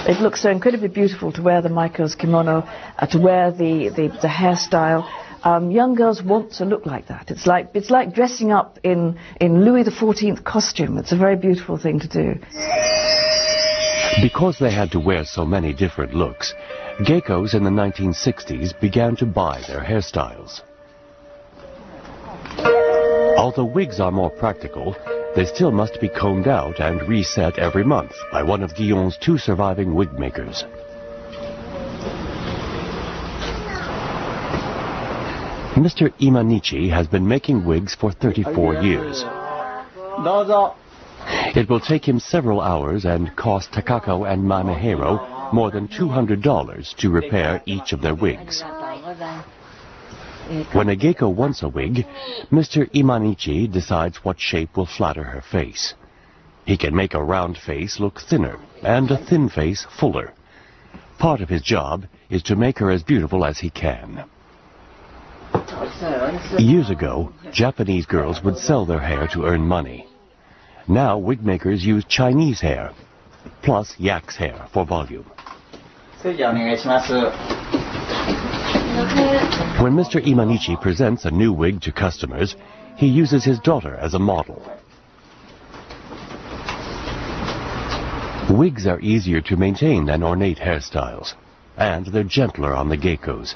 It looks so incredibly beautiful to wear the Maiko's kimono, to wear the hairstyle. Young girls want to look like that. It's like dressing up in Louis XIV costume. It's a very beautiful thing to do. Because they had to wear so many different looks, geikos in the 1960s began to buy their hairstyles. Although wigs are more practical, they still must be combed out and reset every month by one of Guyon's 2 surviving wig makers. Mr. Imanichi has been making wigs for 34 years. It will take him several hours and cost Takako and Mamehiro more than $200 to repair each of their wigs. When a geiko wants a wig, Mr. Imanichi decides what shape will flatter her face. He can make a round face look thinner and a thin face fuller. Part of his job is to make her as beautiful as he can. Years ago, Japanese girls would sell their hair to earn money. Now wig makers use Chinese hair, plus yak's hair for volume. When Mr. Imanichi presents a new wig to customers, he uses his daughter as a model. Wigs are easier to maintain than ornate hairstyles, and they're gentler on the geikos.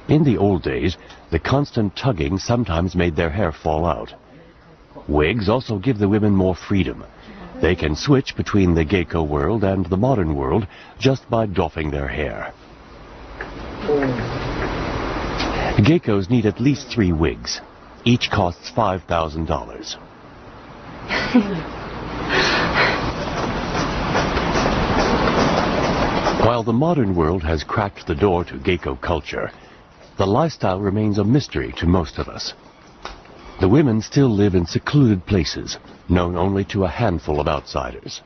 In the old days, the constant tugging sometimes made their hair fall out. Wigs also give the women more freedom. They can switch between the geiko world and the modern world just by doffing their hair. Geikos need at least 3 wigs. Each costs $5,000. While the modern world has cracked the door to geiko culture, the lifestyle remains a mystery to most of us. The women still live in secluded places, known only to a handful of outsiders.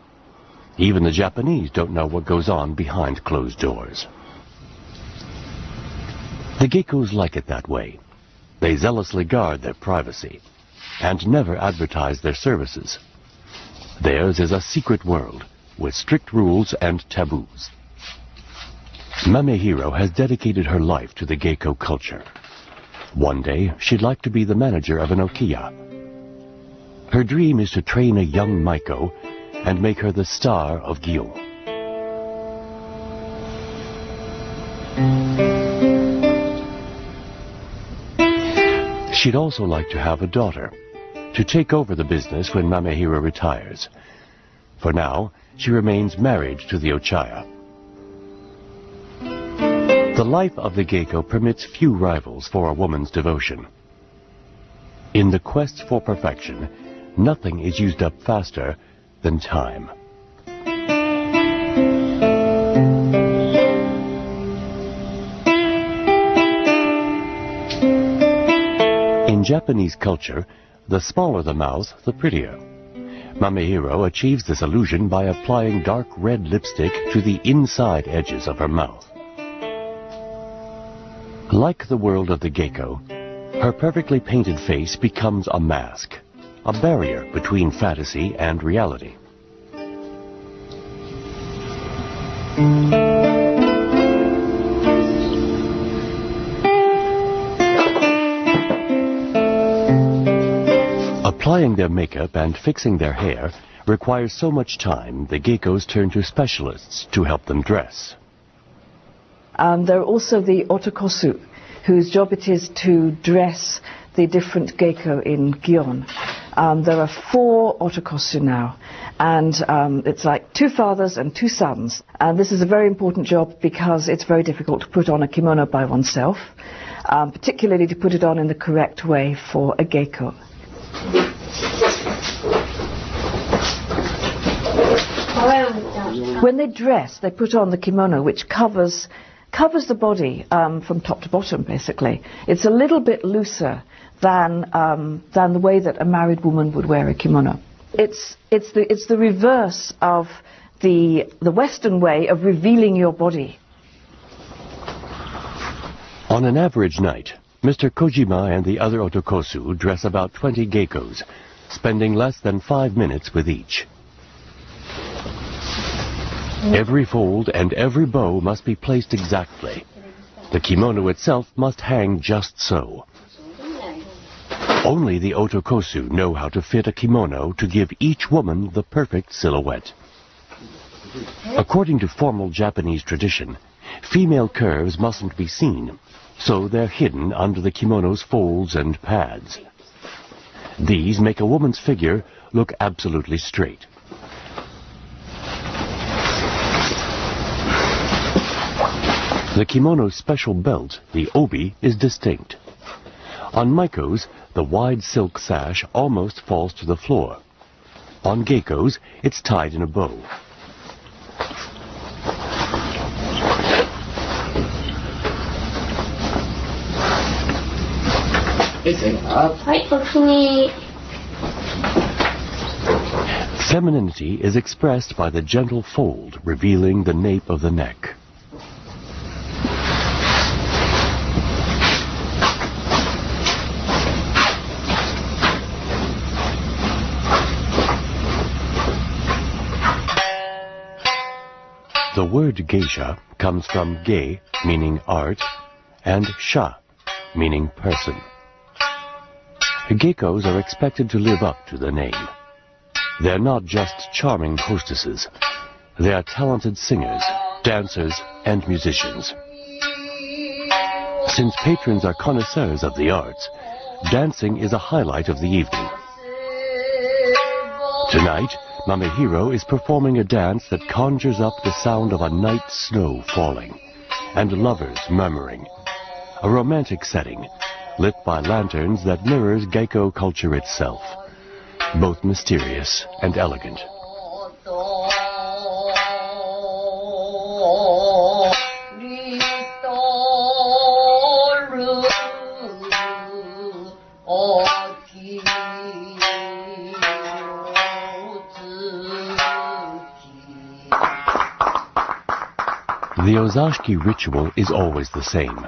Even the Japanese don't know what goes on behind closed doors. The geikos like it that way. They zealously guard their privacy and never advertise their services. Theirs is a secret world with strict rules and taboos. Mamehiro has dedicated her life to the geiko culture. One day, she'd like to be the manager of an okiya. Her dream is to train a young Maiko and make her the star of Gion. She'd also like to have a daughter, to take over the business when Mamehiro retires. For now, she remains married to the Ochaya. The life of the geiko permits few rivals for a woman's devotion. In the quest for perfection, nothing is used up faster than time. In Japanese culture, the smaller the mouth, the prettier. Mamehiro achieves this illusion by applying dark red lipstick to the inside edges of her mouth. Like the world of the geiko, her perfectly painted face becomes a mask, a barrier between fantasy and reality. Applying their makeup and fixing their hair requires so much time, the geikos turn to specialists to help them dress. There are also the otokosu, whose job it is to dress the different geiko in Gion. There are 4 otokosu now, and it's like 2 fathers and 2 sons. And this is a very important job because it's very difficult to put on a kimono by oneself, particularly to put it on in the correct way for a geiko. When they dress, they put on the kimono, which covers the body from top to bottom, basically. It's a little bit looser than the way that a married woman would wear a kimono. It's the reverse of the Western way of revealing your body. On an average night, Mr. Kojima and the other otokosu dress about 20 geikos, spending less than 5 minutes with each. Every fold and every bow must be placed exactly. The kimono itself must hang just so. Only the otokosu know how to fit a kimono to give each woman the perfect silhouette. According to formal Japanese tradition, female curves mustn't be seen, so they're hidden under the kimono's folds and pads. These make a woman's figure look absolutely straight. The kimono's special belt, the obi, is distinct. On maikos, the wide silk sash almost falls to the floor. On geikos, it's tied in a bow. Femininity is expressed by the gentle fold revealing the nape of the neck. The word geisha comes from ge, meaning art, and sha, meaning person. Geikos are expected to live up to the name. They're not just charming hostesses. They are talented singers, dancers, and musicians. Since patrons are connoisseurs of the arts, dancing is a highlight of the evening. Tonight, Mamehiro is performing a dance that conjures up the sound of a night snow falling and lovers murmuring. A romantic setting, lit by lanterns that mirrors Geiko culture itself, both mysterious and elegant. The Ozashiki ritual is always the same.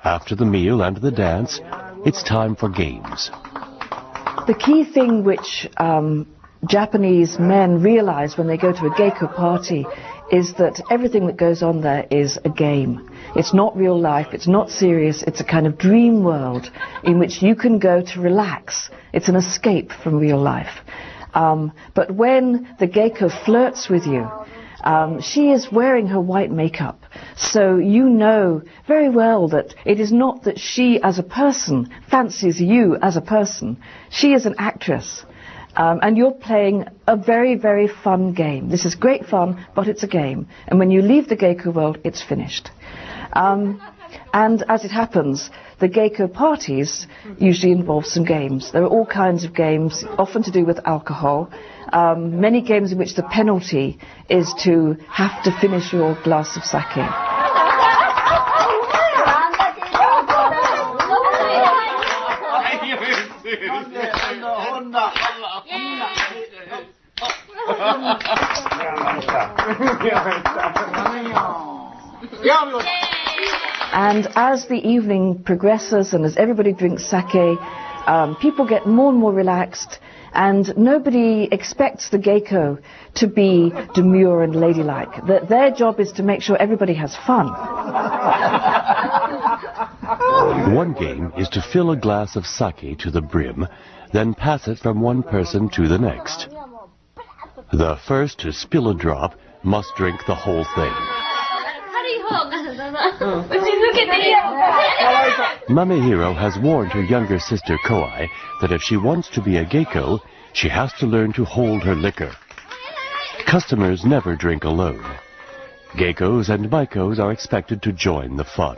After the meal and the dance, it's time for games. The key thing which Japanese men realize when they go to a Geiko party is that everything that goes on there is a game. It's not real life, it's not serious, it's a kind of dream world in which you can go to relax. It's an escape from real life. But when the Geiko flirts with you, she is wearing her white makeup, so you know very well that it is not that she as a person fancies you as a person. She is an actress, and you're playing a very, very fun game. This is great fun, but it's a game, and when you leave the Geiko world, it's finished. And as it happens, the Geiko parties usually involve some games. There are all kinds of games, often to do with alcohol. Many games in which the penalty is to have to finish your glass of sake. And as the evening progresses and as everybody drinks sake, people get more and more relaxed, and nobody expects the Geiko to be demure and ladylike. Their job is to make sure everybody has fun. One game is to fill a glass of sake to the brim, then pass it from one person to the next. The first to spill a drop must drink the whole thing. Mamehiro has warned her younger sister Koai that if she wants to be a Geiko, she has to learn to hold her liquor. Customers never drink alone. Geikos and maikos are expected to join the fun.